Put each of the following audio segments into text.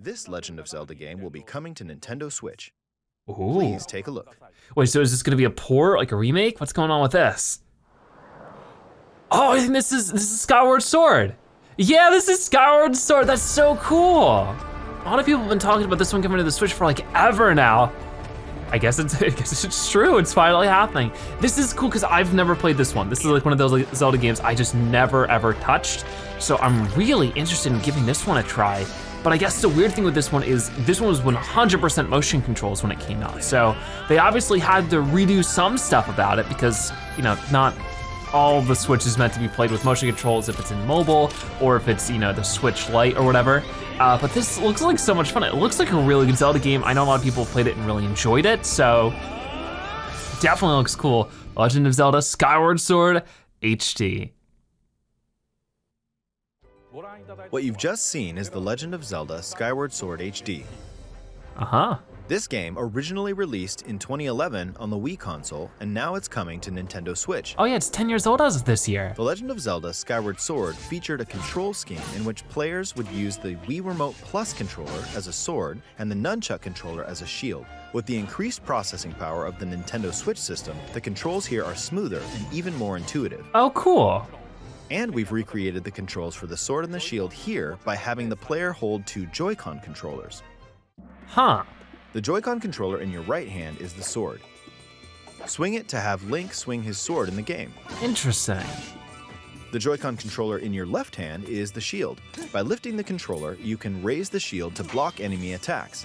This Legend of Zelda game will be coming to Nintendo Switch. Ooh. Please take a look. Wait, so is this gonna be a port, like a remake? What's going on with this? Oh, I think this is Skyward Sword. Yeah, this is Skyward Sword, that's so cool. A lot of people have been talking about this one coming to the Switch for like ever now. I guess it's true, it's finally happening. This is cool because I've never played this one. This is like one of those like Zelda games I just never ever touched. So I'm really interested in giving this one a try. But I guess the weird thing with this one is this one was 100% motion controls when it came out. So they obviously had to redo some stuff about it because, you know, not all the Switch is meant to be played with motion controls if it's in mobile or if it's, you know, the Switch Lite or whatever. But this looks like so much fun. It looks like a really good Zelda game. I know a lot of people played it and really enjoyed it, so definitely looks cool. Legend of Zelda Skyward Sword HD. What you've just seen is The Legend of Zelda Skyward Sword HD. Uh-huh. This game originally released in 2011 on the Wii console, and now it's coming to Nintendo Switch. Oh yeah, it's 10 years old as of this year. The Legend of Zelda Skyward Sword featured a control scheme in which players would use the Wii Remote Plus controller as a sword and the Nunchuck controller as a shield. With the increased processing power of the Nintendo Switch system, the controls here are smoother and even more intuitive. Oh, cool. And we've recreated the controls for the sword and the shield here by having the player hold two Joy-Con controllers. Huh. The Joy-Con controller in your right hand is the sword. Swing it to have Link swing his sword in the game. Interesting. The Joy-Con controller in your left hand is the shield. By lifting the controller, you can raise the shield to block enemy attacks.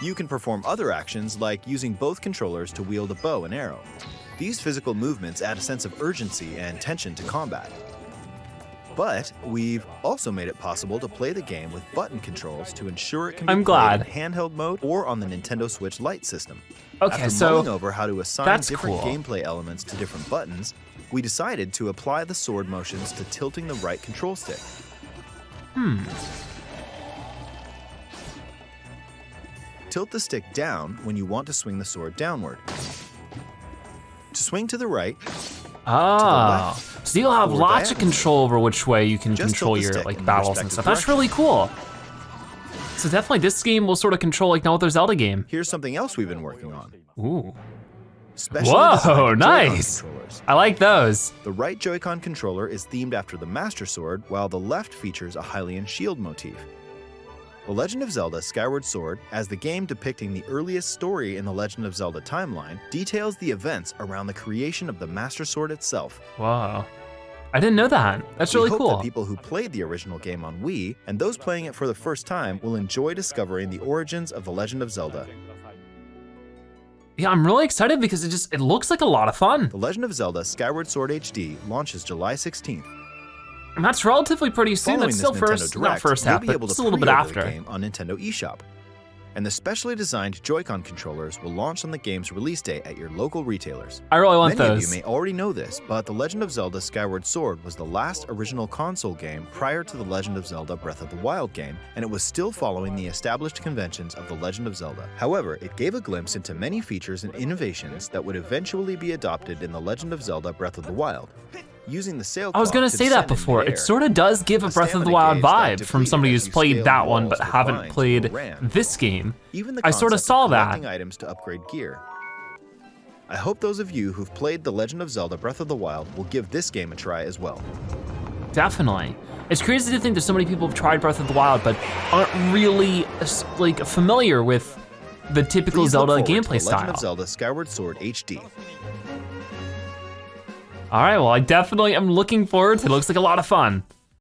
You can perform other actions like using both controllers to wield a bow and arrow. These physical movements add a sense of urgency and tension to combat. But we've also made it possible to play the game with button controls to ensure it can be played in handheld mode or on the Nintendo Switch Lite system. Okay, After mulling over how to assign different gameplay elements to different buttons, we decided to apply the sword motions to tilting the right control stick. Tilt the stick down when you want to swing the sword downward. To swing to the right, oh, so you'll have or lots of diagonal. control over which way you can Just control tilt the your stick like in the battles and respective stuff. That's really cool. So definitely this game will sort of control like no other Zelda game. Here's something else we've been working on. Ooh. Specially Whoa, designed nice. Joy-Con controllers. I like those. The right Joy-Con controller is themed after the Master Sword, while the left features a Hylian shield motif. The Legend of Zelda Skyward Sword, as the game depicting the earliest story in the Legend of Zelda timeline, details the events around the creation of the Master Sword itself. Wow. I didn't know that. That's really We hope cool. that people who played the original game on Wii and those playing it for the first time will enjoy discovering the origins of the Legend of Zelda. Yeah, I'm really excited because it looks like a lot of fun. The Legend of Zelda Skyward Sword HD launches July 16th. And that's relatively pretty soon. Following That's still this Nintendo first, not Direct, first you'll half, be but able to just a little bit pre-order after. the game on Nintendo eShop. And the specially designed Joy-Con controllers will launch on the game's release day at your local retailers. I really want Many those. of you may already know this, but The Legend of Zelda Skyward Sword was the last original console game prior to The Legend of Zelda Breath of the Wild game, and it was still following the established conventions of The Legend of Zelda. However, it gave a glimpse into many features and innovations that would eventually be adopted in The Legend of Zelda Breath of the Wild. Using the sail I was gonna clock to say that descend in before. It midair, sort of does give a Breath of the stamina Wild gauge that vibe from depleted somebody as who's you played scaled that one walls but with haven't vines or played ran. this game. Even the I sort of concept saw collecting that. items to upgrade gear. I hope those of you who've played The Legend of Zelda Breath of the Wild will give this game a try as well. Definitely. It's crazy to think that so many people have tried Breath of the Wild but aren't really like familiar with the typical Please look Zelda forward to gameplay The Legend of style. Zelda Skyward Sword HD. All right, well, I definitely am looking forward to it. It looks like a lot of fun.